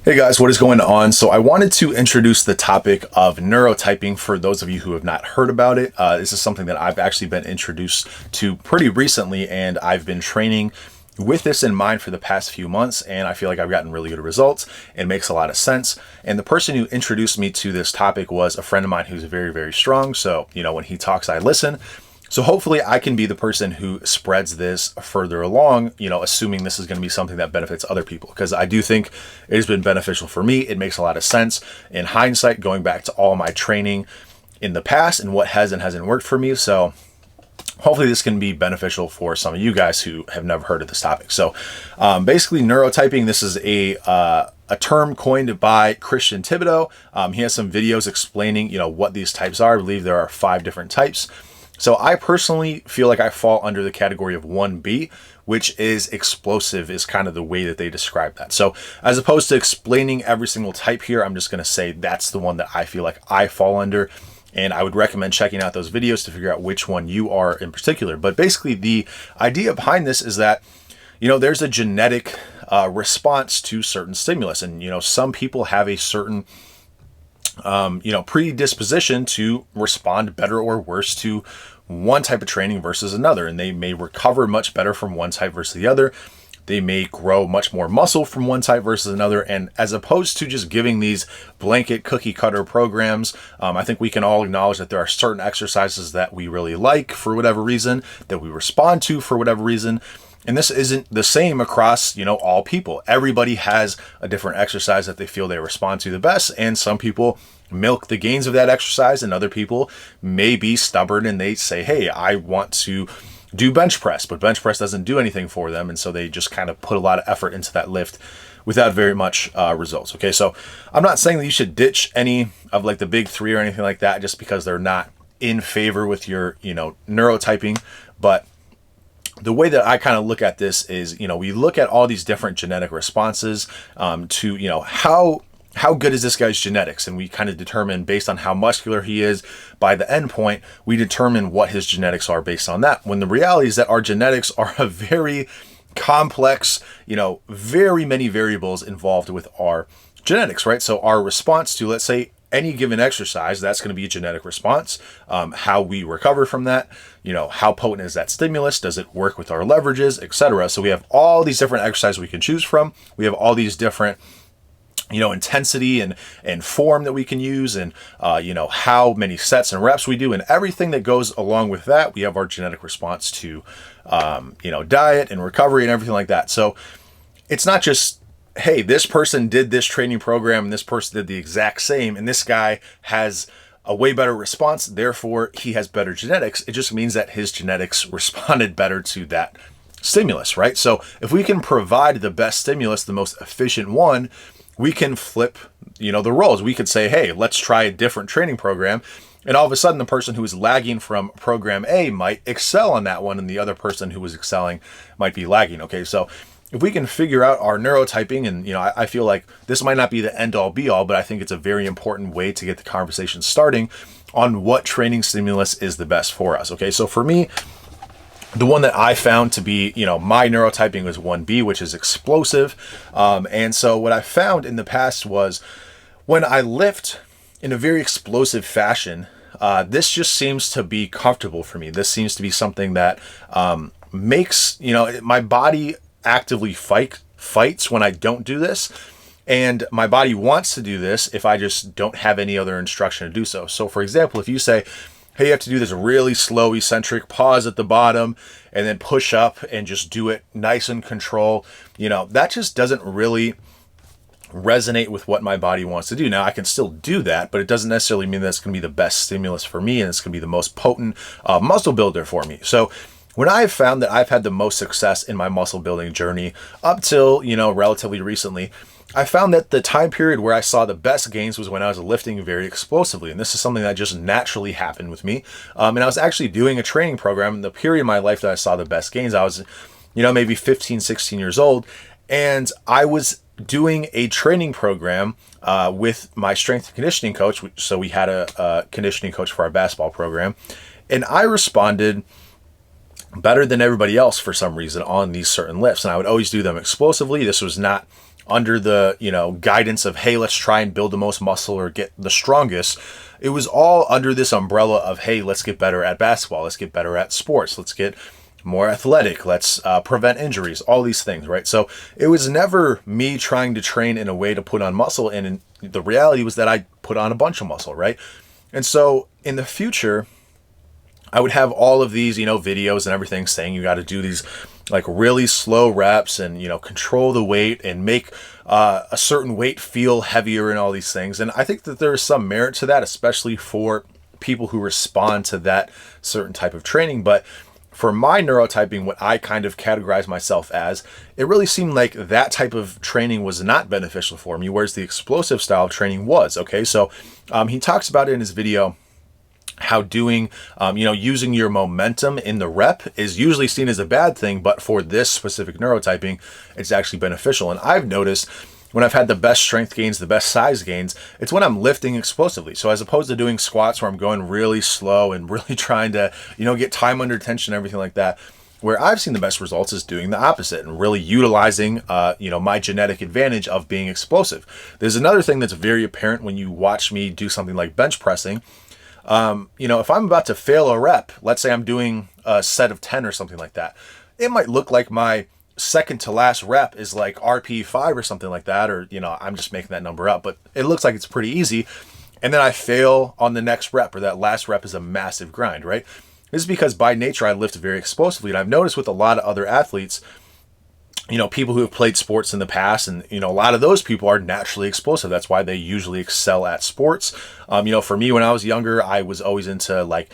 Hey guys, what is going on? So I wanted to introduce the topic of neurotyping for those of you who have not heard about it. This is something that I've actually been introduced to pretty recently, and I've been training with this in mind for the past few months, and I feel like I've gotten really good results. It makes a lot of sense. And the person who introduced me to this topic was a friend of mine who's very, very strong. So, when he talks, I listen. So hopefully I can be the person who spreads this further along, assuming this is going to be something that benefits other people, because I do think it has been beneficial for me. It makes a lot of sense in hindsight, going back to all my training in the past and what has and hasn't worked for me. So hopefully this can be beneficial for some of you guys who have never heard of this topic. So basically neurotyping, this is a term coined by Christian Thibodeau. He has some videos explaining, what these types are. I believe there are 5 different types. So I personally feel like I fall under the category of 1B, which is explosive, is kind of the way that they describe that. So as opposed to explaining every single type here, I'm just going to say that's the one that I feel like I fall under. And I would recommend checking out those videos to figure out which one you are in particular. But basically the idea behind this is that, there's a genetic response to certain stimulus. And, some people have a certain predisposition to respond better or worse to one type of training versus another. And they may recover much better from one type versus the other. They may grow much more muscle from one type versus another. And as opposed to just giving these blanket cookie cutter programs, I think we can all acknowledge that there are certain exercises that we really like for whatever reason, that we respond to for whatever reason. And this isn't the same across, all people. Everybody has a different exercise that they feel they respond to the best. And some people milk the gains of that exercise, and other people may be stubborn and they say, hey, I want to do bench press, but bench press doesn't do anything for them. And so they just kind of put a lot of effort into that lift without very much results. Okay, so I'm not saying that you should ditch any of like the big 3 or anything like that just because they're not in favor with your, neurotyping. But the way that I kind of look at this is, we look at all these different genetic responses to, how good is this guy's genetics? And we kind of determine based on how muscular he is. By the end point, we determine what his genetics are based on that. When the reality is that our genetics are a very complex, very many variables involved with our genetics, right? So our response to, let's say, any given exercise, that's going to be a genetic response. How we recover from that, how potent is that stimulus? Does it work with our leverages, etc.? So we have all these different exercises we can choose from. We have all these different, intensity and form that we can use, and, how many sets and reps we do, and everything that goes along with that. We have our genetic response to, diet and recovery and everything like that. So it's not just, hey, this person did this training program and this person did the exact same, and this guy has a way better response, therefore he has better genetics. It just means that his genetics responded better to that stimulus, right? So if we can provide the best stimulus, the most efficient one, we can flip, the roles. We could say, hey, let's try a different training program. And all of a sudden, the person who is lagging from program A might excel on that one, and the other person who was excelling might be lagging. Okay, so if we can figure out our neurotyping, and I feel like this might not be the end all be all, but I think it's a very important way to get the conversation starting on what training stimulus is the best for us. Okay, so for me, the one that I found to be, my neurotyping was 1B, which is explosive. And so what I found in the past was when I lift in a very explosive fashion, this just seems to be comfortable for me. This seems to be something that makes, my body actively fights when I don't do this. And my body wants to do this if I just don't have any other instruction to do so. So for example, if you say, hey, you have to do this really slow eccentric pause at the bottom and then push up and just do it nice and control, that just doesn't really resonate with what my body wants to do. Now I can still do that, but it doesn't necessarily mean that's going to be the best stimulus for me, and it's going to be the most potent muscle builder for me. So when I've found that I've had the most success in my muscle building journey up till, relatively recently, I found that the time period where I saw the best gains was when I was lifting very explosively. And this is something that just naturally happened with me. And I was actually doing a training program in the period of my life that I saw the best gains. I was, maybe 15, 16 years old. And I was doing a training program with my strength and conditioning coach. So we had a conditioning coach for our basketball program. And I responded better than everybody else for some reason on these certain lifts. And I would always do them explosively. This was not under the, guidance of, hey, let's try and build the most muscle or get the strongest. It was all under this umbrella of, hey, let's get better at basketball. Let's get better at sports. Let's get more athletic. Let's prevent injuries, all these things, right? So it was never me trying to train in a way to put on muscle. And the reality was that I put on a bunch of muscle, right? And so in the future, I would have all of these, videos and everything saying you got to do these like really slow reps and, control the weight and make a certain weight feel heavier and all these things. And I think that there is some merit to that, especially for people who respond to that certain type of training. But for my neurotyping, what I kind of categorize myself as, it really seemed like that type of training was not beneficial for me, whereas the explosive style of training was. Okay, so he talks about it in his video, how doing, using your momentum in the rep is usually seen as a bad thing, but for this specific neurotyping, it's actually beneficial. And I've noticed when I've had the best strength gains, the best size gains, it's when I'm lifting explosively. So as opposed to doing squats where I'm going really slow and really trying to, get time under tension and everything like that, where I've seen the best results is doing the opposite and really utilizing, my genetic advantage of being explosive. There's another thing that's very apparent when you watch me do something like bench pressing. If I'm about to fail a rep, let's say I'm doing a set of 10 or something like that, it might look like my second to last rep is like RP5 or something like that, or, I'm just making that number up, but it looks like it's pretty easy. And then I fail on the next rep, or that last rep is a massive grind, right? This is because by nature I lift very explosively. And I've noticed with a lot of other athletes, people who have played sports in the past, and, a lot of those people are naturally explosive. That's why they usually excel at sports. For me, when I was younger, I was always into like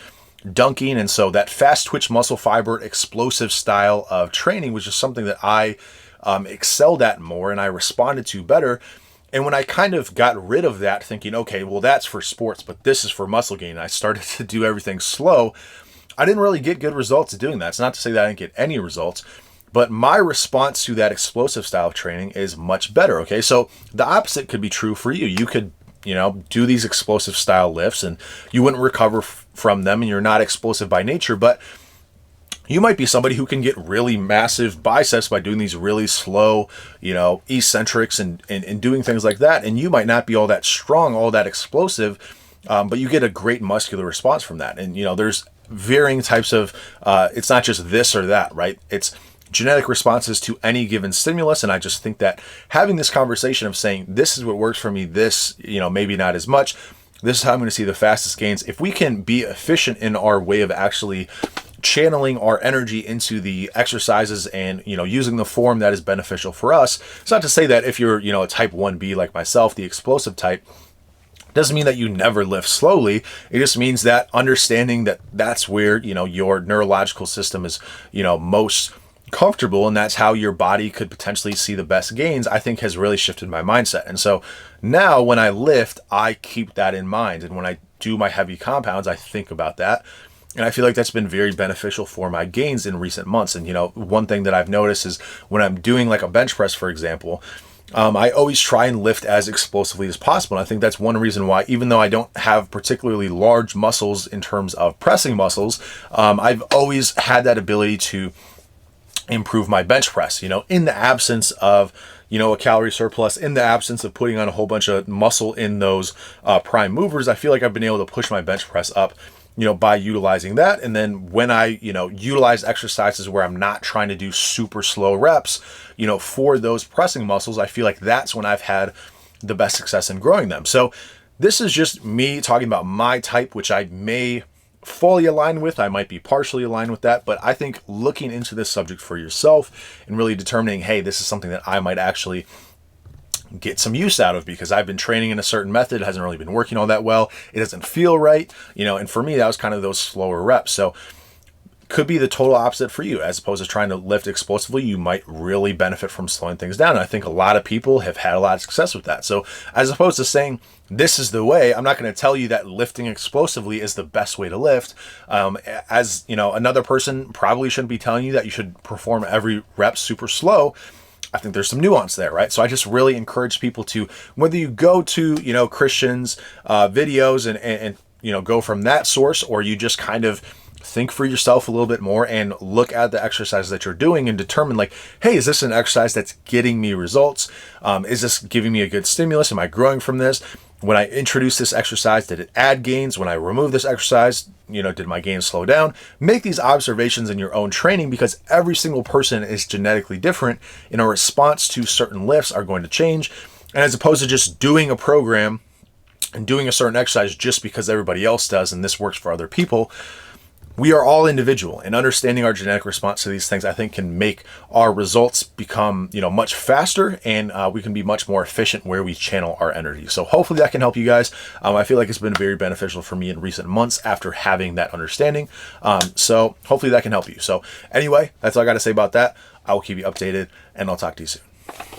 dunking. And so that fast twitch muscle fiber, explosive style of training was just something that I excelled at more and I responded to better. And when I kind of got rid of that, thinking, okay, well, that's for sports, but this is for muscle gain, and I started to do everything slow, I didn't really get good results doing that. It's not to say that I didn't get any results, but my response to that explosive style of training is much better. Okay, so the opposite could be true for you. You could, do these explosive style lifts and you wouldn't recover from them, and you're not explosive by nature, but you might be somebody who can get really massive biceps by doing these really slow, eccentrics and doing things like that. And you might not be all that strong, all that explosive, but you get a great muscular response from that. And, there's varying types of, it's not just this or that, right? It's genetic responses to any given stimulus. And I just think that having this conversation of saying, this is what works for me, this, maybe not as much, this is how I'm going to see the fastest gains. If we can be efficient in our way of actually channeling our energy into the exercises and, using the form that is beneficial for us. It's not to say that if you're, a type 1B like myself, the explosive type, doesn't mean that you never lift slowly. It just means that understanding that that's where, your neurological system is, most comfortable, and that's how your body could potentially see the best gains, I think has really shifted my mindset. And so now when I lift, I keep that in mind. And when I do my heavy compounds, I think about that. And I feel like that's been very beneficial for my gains in recent months. And, one thing that I've noticed is when I'm doing like a bench press, for example, I always try and lift as explosively as possible. And I think that's one reason why, even though I don't have particularly large muscles in terms of pressing muscles, I've always had that ability to improve my bench press, in the absence of, a calorie surplus, in the absence of putting on a whole bunch of muscle in those prime movers. I feel like I've been able to push my bench press up, by utilizing that. And then when I, utilize exercises where I'm not trying to do super slow reps, for those pressing muscles, I feel like that's when I've had the best success in growing them. So this is just me talking about my type, which I may fully align with. I might be partially aligned with that, but I think looking into this subject for yourself and really determining, hey, this is something that I might actually get some use out of because I've been training in a certain method. It hasn't really been working all that well. It doesn't feel right, and for me, that was kind of those slower reps. So could be the total opposite for you. As opposed to trying to lift explosively, you might really benefit from slowing things down. And I think a lot of people have had a lot of success with that. So as opposed to saying, this is the way, I'm not going to tell you that lifting explosively is the best way to lift. Another person probably shouldn't be telling you that you should perform every rep super slow. I think there's some nuance there, right? So I just really encourage people to, whether you go to, Christians' videos and go from that source, or you just kind of think for yourself a little bit more and look at the exercise that you're doing and determine like, hey, is this an exercise that's getting me results? Is this giving me a good stimulus? Am I growing from this? When I introduce this exercise, did it add gains? When I remove this exercise, did my gains slow down? Make these observations in your own training, because every single person is genetically different and our response to certain lifts are going to change. And as opposed to just doing a program and doing a certain exercise just because everybody else does and this works for other people, we are all individual, and understanding our genetic response to these things, I think, can make our results become, much faster, and we can be much more efficient where we channel our energy. So hopefully that can help you guys. I feel like it's been very beneficial for me in recent months after having that understanding. So hopefully that can help you. So anyway, that's all I got to say about that. I will keep you updated, and I'll talk to you soon.